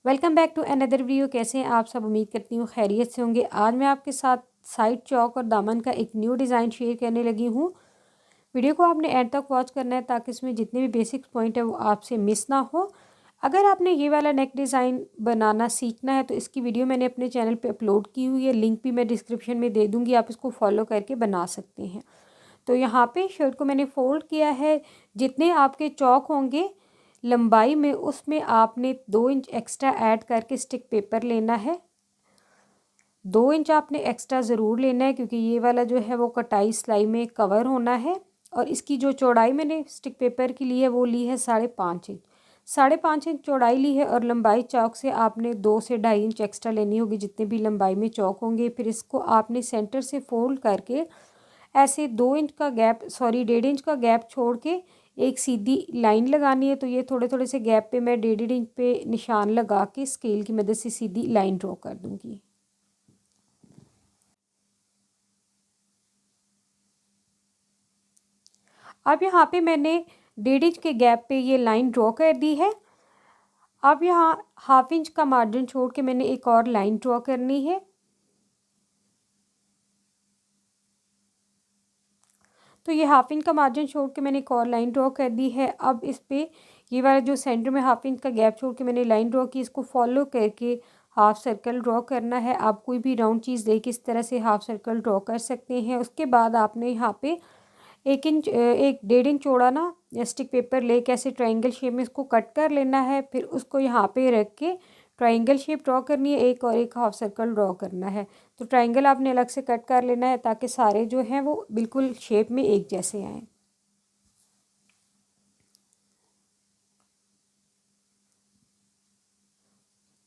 Welcome back to another video. कैसे हैं आप सब? उम्मीद करती हूँ खैरियत से होंगे। आज मैं आपके साथ साइड चौक और दामन का एक न्यू डिज़ाइन शेयर करने लगी हूँ। वीडियो को आपने एंड तक वॉच करना है ताकि इसमें जितने भी बेसिक्स पॉइंट है वो आपसे मिस ना हो। अगर आपने ये वाला नेक डिज़ाइन बनाना सीखना है तो इसकी वीडियो मैंने अपने चैनल पर अपलोड की हुई है, लिंक भी मैं डिस्क्रिप्शन में दे दूँगी, आप इसको फॉलो करके बना सकते हैं। तो यहाँ पे शर्ट को मैंने फोल्ड किया है। जितने आपके चौक होंगे लंबाई में उसमें आपने 2 इंच एक्स्ट्रा ऐड करके स्टिक पेपर लेना है। 2 इंच आपने एक्स्ट्रा ज़रूर लेना है क्योंकि ये वाला जो है वो कटाई सिलाई में कवर होना है। और इसकी जो चौड़ाई मैंने स्टिक पेपर की ली है वो ली है 5.5 इंच। 5.5 इंच चौड़ाई ली है और लंबाई चौक से आपने 2 से 2.5 इंच एक्स्ट्रा लेनी होगी जितने भी लंबाई में चौक होंगे। फिर इसको आपने सेंटर से फोल्ड करके ऐसे 2 इंच का गैप 1.5 इंच का गैप छोड़ के एक सीधी लाइन लगानी है। तो ये थोड़े थोड़े से गैप पे मैं 1.5 इंच पे निशान लगा के स्केल की मदद से सीधी लाइन ड्रॉ कर दूंगी। अब यहाँ पे मैंने 1.5 इंच के गैप पे ये लाइन ड्रॉ कर दी है। अब यहाँ 1/2 इंच का मार्जिन छोड़ के मैंने एक और लाइन ड्रॉ करनी है। तो ये 1/2 इंच का मार्जिन छोड़ के मैंने एक और लाइन ड्रॉ कर दी है। अब इस पे ये वाला जो सेंटर में 1/2 इंच का गैप छोड़ के मैंने लाइन ड्रॉ की, इसको फॉलो करके हाफ सर्कल ड्रॉ करना है। आप कोई भी राउंड चीज़ देके इस तरह से हाफ सर्कल ड्रॉ कर सकते हैं। उसके बाद आपने यहाँ पे 1.5 इंच चौड़ा ना स्टिक पेपर लेके ऐसे ट्रायंगल शेप में इसको कट कर लेना है। फिर उसको यहाँ पे रख के ट्रायंगल शेप ड्रॉ करनी है, एक और एक हाफ सर्कल ड्रॉ करना है। तो ट्रायंगल आपने अलग से कट कर लेना है ताकि सारे जो हैं वो बिल्कुल शेप में एक जैसे आएँ।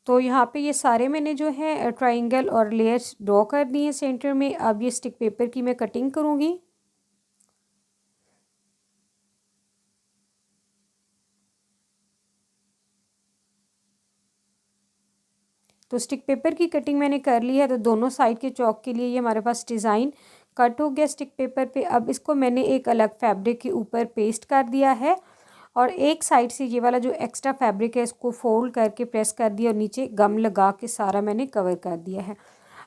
तो यहाँ पे ये सारे मैंने जो है ट्रायंगल और लेयर्स ड्रॉ कर दिए हैं सेंटर में। अब ये स्टिक पेपर की मैं कटिंग करूँगी। तो स्टिक पेपर की कटिंग मैंने कर ली है। तो दोनों साइड के चौक के लिए ये हमारे पास डिज़ाइन कट हो गया स्टिक पेपर पे। अब इसको मैंने एक अलग फैब्रिक के ऊपर पेस्ट कर दिया है और एक साइड से ये वाला जो एक्स्ट्रा फैब्रिक है इसको फोल्ड करके प्रेस कर दिया और नीचे गम लगा के सारा मैंने कवर कर दिया है।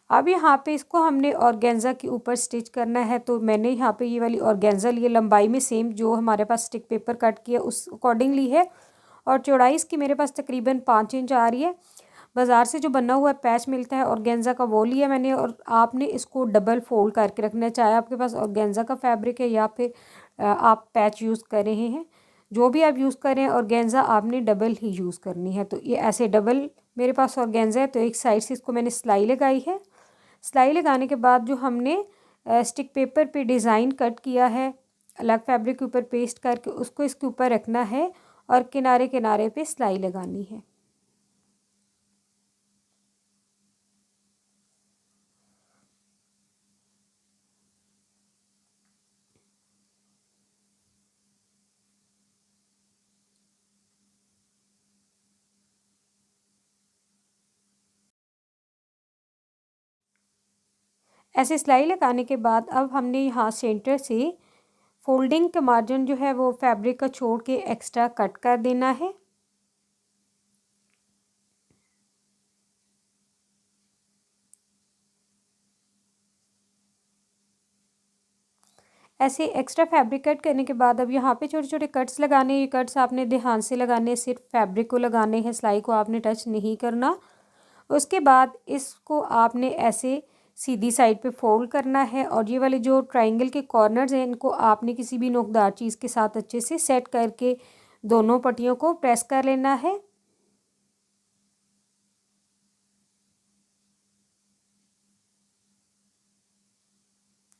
अब यहाँ पे इसको हमने ऑर्गेन्जा के ऊपर स्टिच करना है। तो मैंने यहाँ पे ये वाली ऑर्गेन्जा ली है, लंबाई में सेम जो हमारे पास स्टिक पेपर कट किया उस अकॉर्डिंग ली है और चौड़ाई इसकी मेरे पास तकरीबन 5 इंच आ रही है। बाज़ार से जो बना हुआ पैच मिलता है ऑर्गेन्जा का वो लिया मैंने। और आपने इसको डबल फोल्ड करके रखना है, चाहे आपके पास ऑर्गेन्जा का फैब्रिक है या फिर आप पैच यूज़ कर रहे हैं। जो भी आप यूज़ कर रहे हैं ऑर्गेन्जा आपने डबल ही यूज़ करनी है। तो ये ऐसे डबल मेरे पास ऑर्गेन्जा है। तो एक साइड से इसको मैंने सिलाई लगाई है। सिलाई लगाने के बाद जो हमने स्टिक पेपर पे डिज़ाइन कट किया है अलग फैब्रिक के ऊपर पेस्ट करके उसको इसके ऊपर रखना है और किनारे किनारे पे सिलाई लगानी है। ऐसे सिलाई लगाने के बाद अब हमने यहाँ सेंटर से फोल्डिंग का मार्जिन जो है वो फैब्रिक का छोड़ के एक्स्ट्रा कट कर देना है। ऐसे एक्स्ट्रा फैब्रिक कट करने के बाद अब यहाँ पे छोटे छोटे कट्स लगाने हैं। ये कट्स आपने ध्यान से लगाने हैं, सिर्फ फैब्रिक को लगाने हैं, सिलाई को आपने टच नहीं करना। उसके बाद इसको आपने ऐसे सीधी साइड पे फोल्ड करना है और ये वाले जो ट्रायंगल के कॉर्नर्स हैं इनको आपने किसी भी नोकदार चीज़ के साथ अच्छे से सेट करके दोनों पट्टियों को प्रेस कर लेना है।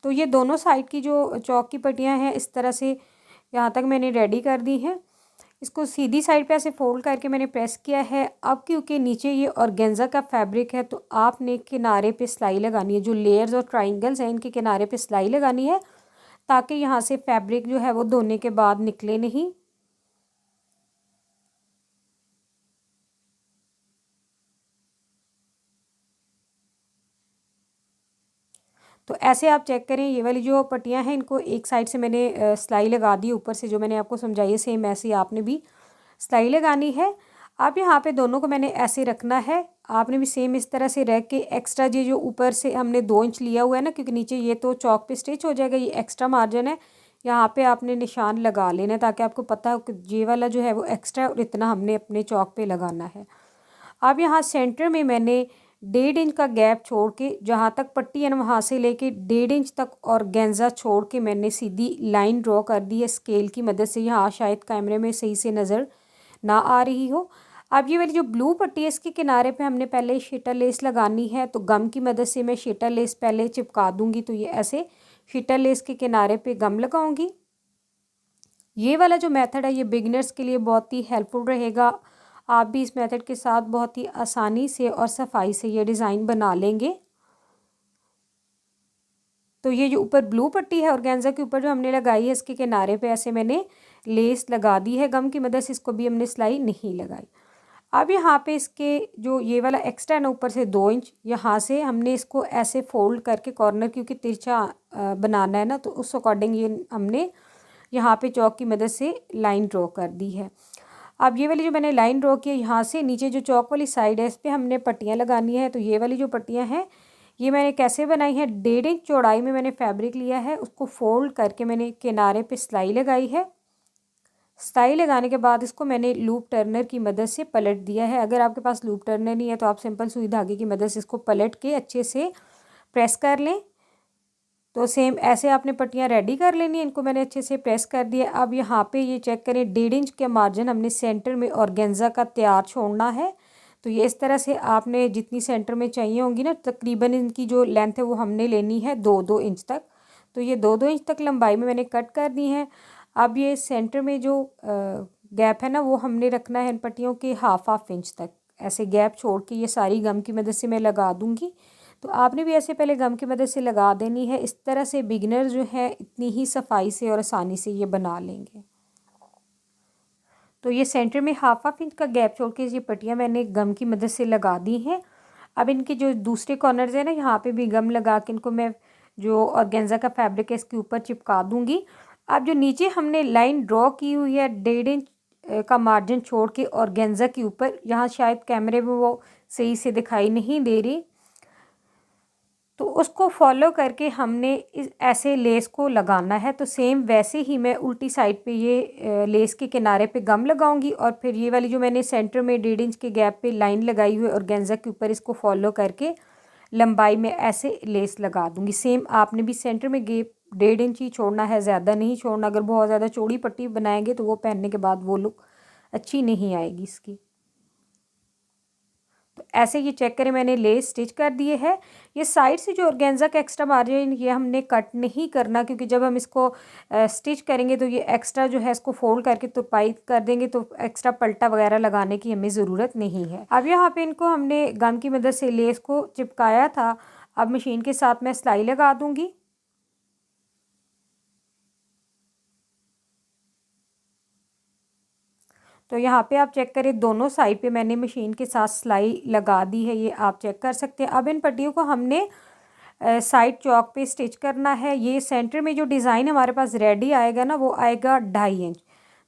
तो ये दोनों साइड की जो चौक की पट्टियाँ हैं इस तरह से यहाँ तक मैंने रेडी कर दी हैं। इसको सीधी साइड पे ऐसे फोल्ड करके मैंने प्रेस किया है। अब क्योंकि नीचे ये ऑर्गेन्जा का फैब्रिक है तो आपने किनारे पे सिलाई लगानी है, जो लेयर्स और ट्रायंगल्स हैं इनके किनारे पे सिलाई लगानी है ताकि यहाँ से फैब्रिक जो है वो धोने के बाद निकले नहीं। तो ऐसे आप चेक करें, ये वाली जो पट्टियाँ हैं इनको एक साइड से मैंने सिलाई लगा दी ऊपर से, जो मैंने आपको समझाई है सेम ऐसे ही आपने भी सिलाई लगानी है। अब यहाँ पे दोनों को मैंने ऐसे रखना है। आपने भी सेम इस तरह से रख के एक्स्ट्रा ये जो ऊपर से हमने 2 इंच लिया हुआ है ना, क्योंकि नीचे ये तो चौक पे स्टिच हो जाएगा, ये एक्स्ट्रा मार्जिन है, यहाँ पे आपने निशान लगा लेना है ताकि आपको पता हो कि ये वाला जो है वो एक्स्ट्रा और इतना हमने अपने चौक पे लगाना है। अब यहाँ सेंटर में मैंने 1.5 इंच का गैप छोड़ के जहाँ तक पट्टी है ना वहाँ से लेके 1.5 इंच तक और गेंजा छोड़ के मैंने सीधी लाइन ड्रॉ कर दी है स्केल की मदद से। यहाँ शायद कैमरे में सही से नज़र ना आ रही हो। अब ये वाली जो ब्लू पट्टी है इसके किनारे पे हमने पहले शीटा लेस लगानी है, तो गम की मदद से मैं शीटा लेस पहले चिपका दूंगी। तो ये ऐसे शीटा लेस के किनारे पे गम लगाऊंगी। ये वाला जो मेथड है ये बिगिनर्स के लिए बहुत ही हेल्पफुल रहेगा। आप भी इस मेथड के साथ बहुत ही आसानी से और सफाई से ये डिज़ाइन बना लेंगे। तो ये जो ऊपर ब्लू पट्टी है ऑर्गेन्जा के ऊपर जो हमने लगाई है इसके किनारे पे ऐसे मैंने लेस लगा दी है गम की मदद से, इसको भी हमने सिलाई नहीं लगाई। अब यहाँ पे इसके जो ये वाला एक्स्ट्रा है ना ऊपर से 2 इंच, यहाँ से हमने इसको ऐसे फोल्ड करके कॉर्नर क्योंकि तिरछा बनाना है ना, तो उस अकॉर्डिंग ये हमने यहाँ पे चौक की मदद से लाइन ड्रॉ कर दी है। अब ये वाली जो मैंने लाइन ड्रॉ की है यहाँ से नीचे जो चौक वाली साइड है इस पर हमने पट्टियाँ लगानी है। तो ये वाली जो पट्टियाँ हैं ये मैंने कैसे बनाई है, 1.5 इंच चौड़ाई में मैंने फैब्रिक लिया है, उसको फोल्ड करके मैंने किनारे पे सिलाई लगाई है। सिलाई लगाने के बाद इसको मैंने लूप टर्नर की मदद से पलट दिया है। अगर आपके पास लूप टर्नर नहीं है तो आप सिंपल सुई धागे की मदद से इसको पलट के अच्छे से प्रेस कर लें। तो सेम ऐसे आपने पट्टियाँ रेडी कर लेनी है। इनको मैंने अच्छे से प्रेस कर दिया। अब यहाँ पे ये चेक करें 1.5 इंच के मार्जिन हमने सेंटर में ऑर्गेन्जा का तैयार छोड़ना है। तो ये इस तरह से आपने जितनी सेंटर में चाहिए होंगी ना, तकरीबन इनकी जो लेंथ है वो हमने लेनी है 2-2 इंच तक। तो ये 2-2 इंच तक लंबाई में मैंने कट कर दी है। अब ये सेंटर में जो गैप है ना वो हमने रखना है इन पट्टियों के हाफ इंच तक। ऐसे गैप छोड़ के ये सारी गम की मदद से मैं लगा दूँगी। तो आपने भी ऐसे पहले गम की मदद से लगा देनी है। इस तरह से बिगिनर जो है इतनी ही सफाई से और आसानी से ये बना लेंगे। तो ये सेंटर में हाफ इंच का गैप छोड़ के ये पट्टियाँ मैंने गम की मदद से लगा दी हैं। अब इनके जो दूसरे कॉर्नर्स हैं ना यहाँ पे भी गम लगा के इनको मैं जो ऑर्गेन्जा का फैब्रिक है इसके ऊपर चिपका दूँगी। अब जो नीचे हमने लाइन ड्रॉ की हुई है 1.5 इंच का मार्जिन छोड़ के ऑर्गेन्जा के ऊपर, यहाँ शायद कैमरे में वो सही से दिखाई नहीं दे रही, तो उसको फॉलो करके हमने इस ऐसे लेस को लगाना है। तो सेम वैसे ही मैं उल्टी साइड पे ये लेस के किनारे पे गम लगाऊंगी और फिर ये वाली जो मैंने सेंटर में 1.5 इंच के गैप पे लाइन लगाई हुई है ऑर्गेन्जा के ऊपर, इसको फॉलो करके लंबाई में ऐसे लेस लगा दूंगी। सेम आपने भी सेंटर में गैप 1.5 इंच ही छोड़ना है, ज़्यादा नहीं छोड़ना। अगर बहुत ज़्यादा चौड़ी पट्टी बनाएंगे तो वो पहनने के बाद वो लुक अच्छी नहीं आएगी इसकी। तो ऐसे ये चेक करें मैंने लेस स्टिच कर दिए है। ये साइड से जो ऑर्गेन्जा का एक्स्ट्रा मार्जिन ये हमने कट नहीं करना, क्योंकि जब हम इसको स्टिच करेंगे तो ये एक्स्ट्रा जो है इसको फोल्ड करके तुरपाई कर देंगे, तो एक्स्ट्रा पल्टा वगैरह लगाने की हमें ज़रूरत नहीं है। अब यहाँ पे इनको हमने गम की मदद से लेस को चिपकाया था। अब मशीन के साथ मैं सिलाई लगा दूँगी। तो यहाँ पे आप चेक करें दोनों साइड पे मैंने मशीन के साथ सिलाई लगा दी है, ये आप चेक कर सकते हैं। अब इन पट्टियों को हमने साइड चौक पे स्टिच करना है। ये सेंटर में जो डिज़ाइन हमारे पास रेडी आएगा ना वो आएगा 2.5 इंच।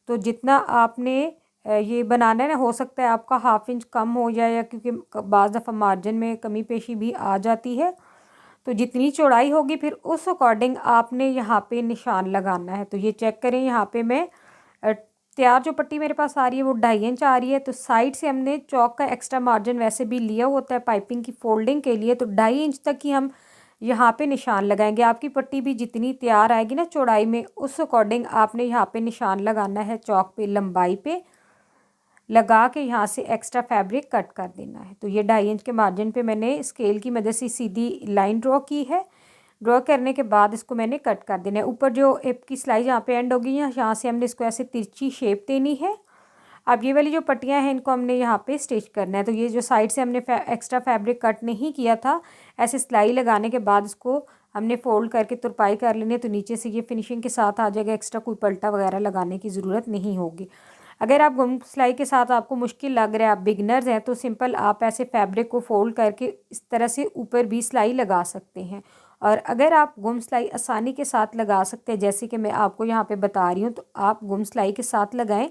तो जितना आपने ये बनाना है ना, हो सकता है आपका हाफ इंच कम हो जाए, या क्योंकि बाज़ दफ़ा मार्जिन में कमी पेशी भी आ जाती है। तो जितनी चौड़ाई होगी फिर उस अकॉर्डिंग आपने यहाँ पे निशान लगाना है। तो ये चेक करें यहाँ पे मैं तैयार जो पट्टी मेरे पास आ रही है वो 2.5 इंच आ रही है। तो साइड से हमने चौक का एक्स्ट्रा मार्जिन वैसे भी लिया होता है पाइपिंग की फोल्डिंग के लिए, तो 2.5 इंच तक ही हम यहाँ पे निशान लगाएंगे। आपकी पट्टी भी जितनी तैयार आएगी ना चौड़ाई में, उस अकॉर्डिंग आपने यहाँ पे निशान लगाना है। चौक पे लंबाई पे लगा के यहाँ से एक्स्ट्रा फैब्रिक कट कर देना है। तो ये 2.5 इंच के मार्जिन पे मैंने स्केल की मदद से सीधी लाइन ड्रॉ की है। ड्रॉ करने के बाद इसको मैंने कट कर देना है। ऊपर जो हिप की सिलाई जहाँ पे एंड होगी यहाँ से हमने इसको ऐसे तिरछी शेप देनी है। अब ये वाली जो पट्टियाँ हैं इनको हमने यहाँ पे स्टिच करना है। तो ये जो साइड से हमने एक्स्ट्रा फैब्रिक कट नहीं किया था, ऐसे सिलाई लगाने के बाद इसको हमने फोल्ड करके तुरपाई कर लेनी है। तो नीचे से ये फिनिशिंग के साथ आ जाएगा, एक्स्ट्रा कोई पल्टा वगैरह लगाने की ज़रूरत नहीं होगी। अगर आप गुम सिलाई के साथ आपको मुश्किल लग रहा है, आप बिगनर्स हैं, तो सिंपल आप ऐसे फैब्रिक को फोल्ड करके इस तरह से ऊपर भी सिलाई लगा सकते हैं। और अगर आप गुम सिलाई आसानी के साथ लगा सकते हैं, जैसे कि मैं आपको यहाँ पे बता रही हूँ, तो आप गुम सिलाई के साथ लगाएं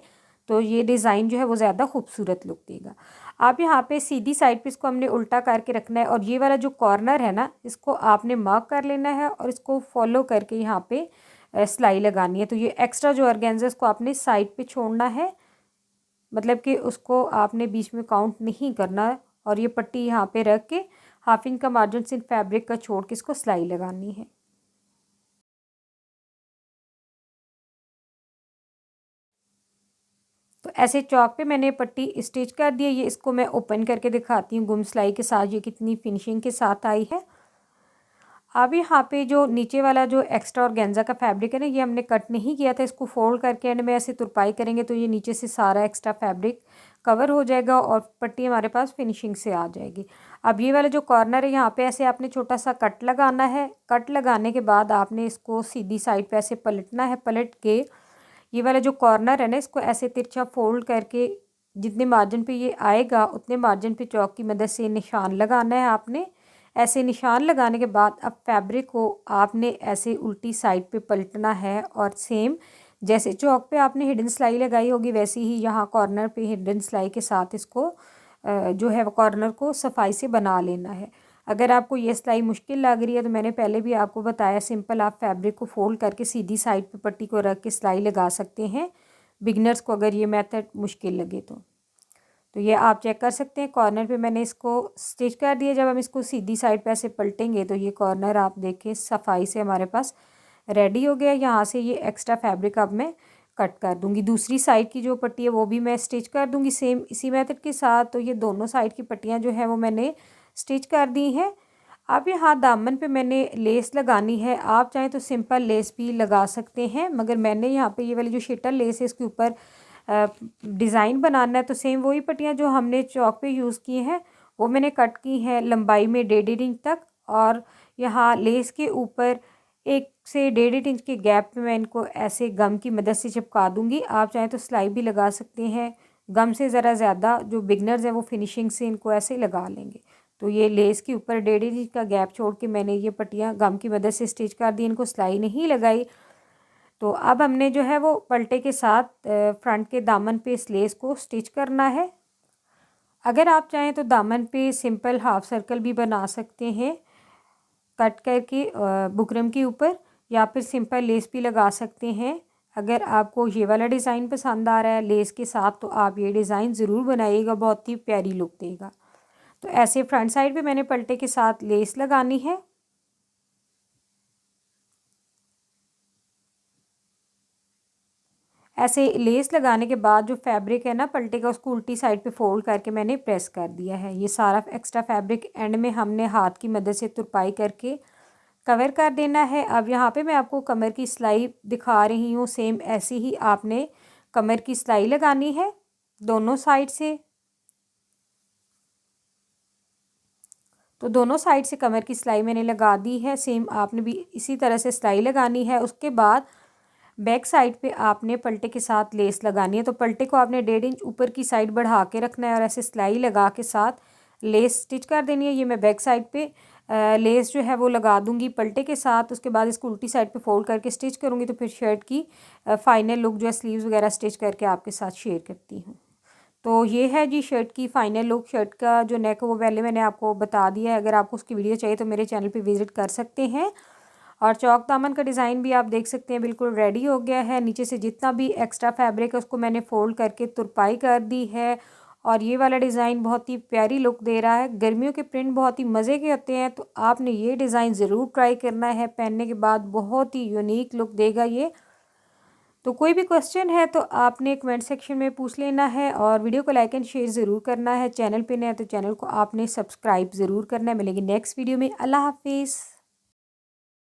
तो ये डिज़ाइन जो है वो ज़्यादा खूबसूरत लुक देगा। आप यहाँ पे सीधी साइड पे इसको हमने उल्टा करके रखना है और ये वाला जो कॉर्नर है ना, इसको आपने मार्क कर लेना है और इसको फॉलो करके यहाँ पे सिलाई लगानी है। तो ये एक्स्ट्रा जो ऑर्गेन्जा इसको आपने साइड पे छोड़ना है, मतलब कि उसको आपने बीच में काउंट नहीं करना है। और ये पट्टी यहाँ पे रख के 1/2 इंच का मार्जिन सिर्फ फैब्रिक का छोड़ के इसको सिलाई लगानी है। तो ऐसे चौक पे मैंने पट्टी स्टिच कर दी है। ये इसको मैं ओपन करके दिखाती हूँ गुम सिलाई के साथ ये कितनी फिनिशिंग के साथ आई है। अब यहाँ पे जो नीचे वाला जो एक्स्ट्रा ऑर्गेन्जा का फैब्रिक है ना, ये हमने कट नहीं किया था, इसको फोल्ड करके एंड में ऐसे तुरपाई करेंगे तो ये नीचे से सारा एक्स्ट्रा फैब्रिक कवर हो जाएगा और पट्टी हमारे पास फिनिशिंग से आ जाएगी। अब ये वाला जो कॉर्नर है यहाँ पे ऐसे आपने छोटा सा कट लगाना है। कट लगाने के बाद आपने इसको सीधी साइड पे ऐसे पलटना है। पलट के ये वाला जो कॉर्नर है ना, इसको ऐसे तिरछा फोल्ड करके जितने मार्जिन पे ये आएगा उतने मार्जिन पे चौक की मदद से निशान लगाना है आपने। ऐसे निशान लगाने के बाद अब फैब्रिक को आपने ऐसे उल्टी साइड पे पलटना है और सेम जैसे चौक पे आपने हिडन सिलाई लगाई होगी वैसे ही यहाँ कॉर्नर पे हिडन सिलाई के साथ इसको जो है कॉर्नर को सफाई से बना लेना है। अगर आपको ये सिलाई मुश्किल लग रही है तो मैंने पहले भी आपको बताया, सिंपल आप फैब्रिक को फोल्ड करके सीधी साइड पे पट्टी को रख के सिलाई लगा सकते हैं बिगनर्स को, अगर ये मेथड मुश्किल लगे तो ये आप चेक कर सकते हैं। कॉर्नर पे मैंने इसको स्टिच कर दिया। जब हम इसको सीधी साइड पे ऐसे पलटेंगे तो ये कॉर्नर आप देखें सफाई से हमारे पास रेडी हो गया। यहाँ से ये एक्स्ट्रा फैब्रिक अब मैं कट कर दूँगी। दूसरी साइड की जो पट्टी है वो भी मैं स्टिच कर दूँगी सेम इसी मेथड के साथ। तो ये दोनों साइड की पट्टियाँ जो है वो मैंने स्टिच कर दी हैं। अब यहाँ दामन पे मैंने लेस लगानी है। आप चाहें तो सिंपल लेस भी लगा सकते हैं, मगर मैंने यहाँ पे ये वाली जो शेटर लेस है इसके ऊपर डिज़ाइन बनाना है। तो सेम वही पट्टियाँ जो हमने चौक पे यूज़ की हैं वो मैंने कट की हैं लंबाई में 1.5 इंच तक, और यहाँ लेस के ऊपर 1 से 1.5 इंच के गैप में मैं इनको ऐसे गम की मदद से चिपका दूँगी। आप चाहें तो सिलाई भी लगा सकते हैं। गम से ज़रा ज़्यादा जो बिगनर्स हैं वो फिनिशिंग से इनको ऐसे लगा लेंगे। तो ये लेस के ऊपर 1.5 इंच का गैप छोड़ के मैंने ये पट्टियाँ गम की मदद से स्टिच कर दी, इनको सिलाई नहीं लगाई। तो अब हमने जो है वो पलटे के साथ फ्रंट के दामन पे इस लेस को स्टिच करना है। अगर आप चाहें तो दामन पे सिंपल हाफ सर्कल भी बना सकते हैं कट करके बुकरम के ऊपर, या फिर सिंपल लेस भी लगा सकते हैं। अगर आपको ये वाला डिज़ाइन पसंद आ रहा है लेस के साथ तो आप ये डिज़ाइन ज़रूर बनाइएगा, बहुत ही प्यारी लुक देगा। तो ऐसे फ्रंट साइड पे मैंने पलटे के साथ लेस लगानी है। ऐसे लेस लगाने के बाद जो फैब्रिक है ना पलटे का, उसको उल्टी साइड पे फोल्ड करके मैंने प्रेस कर दिया है। ये सारा एक्स्ट्रा फैब्रिक एंड में हमने हाथ की मदद से तुरपाई करके कवर कर देना है। अब यहाँ पे मैं आपको कमर की सिलाई दिखा रही हूँ। सेम ऐसे ही आपने कमर की सिलाई लगानी है दोनों साइड से। तो दोनों साइड से कमर की सिलाई मैंने लगा दी है। सेम आपने भी इसी तरह से सिलाई लगानी है। उसके बाद बैक साइड पे आपने पलटे के साथ लेस लगानी है। तो पलटे को आपने 1.5 इंच ऊपर की साइड बढ़ा के रखना है और ऐसे सिलाई लगा के साथ लेस स्टिच कर देनी है। ये मैं बैक साइड पे लेस जो है वो लगा दूंगी पलटे के साथ। उसके बाद इसको उल्टी साइड पे फोल्ड करके स्टिच करूँगी। तो फिर शर्ट की फाइनल लुक जो है स्लीव्स वगैरह स्टिच करके आपके साथ शेयर करती हूँ। तो ये है जी शर्ट की फ़ाइनल लुक। शर्ट का जो नेक है वो पहले मैंने आपको बता दिया है। अगर आपको उसकी वीडियो चाहिए तो मेरे चैनल पे विज़िट कर सकते हैं। और चौक दामन का डिज़ाइन भी आप देख सकते हैं बिल्कुल रेडी हो गया है। नीचे से जितना भी एक्स्ट्रा फैब्रिक है उसको मैंने फ़ोल्ड करके तुरपाई कर दी है। और ये वाला डिज़ाइन बहुत ही प्यारी लुक दे रहा है। गर्मियों के प्रिंट बहुत ही मज़े के होते हैं, तो आपने ये डिज़ाइन ज़रूर ट्राई करना है। पहनने के बाद बहुत ही यूनिक लुक देगा ये। तो कोई भी क्वेश्चन है तो आपने कमेंट सेक्शन में पूछ लेना है, और वीडियो को लाइक एंड शेयर ज़रूर करना है। चैनल पे नए हैं तो चैनल को आपने सब्सक्राइब ज़रूर करना है। मिलेंगे नेक्स्ट वीडियो में। अल्लाह हाफिज़।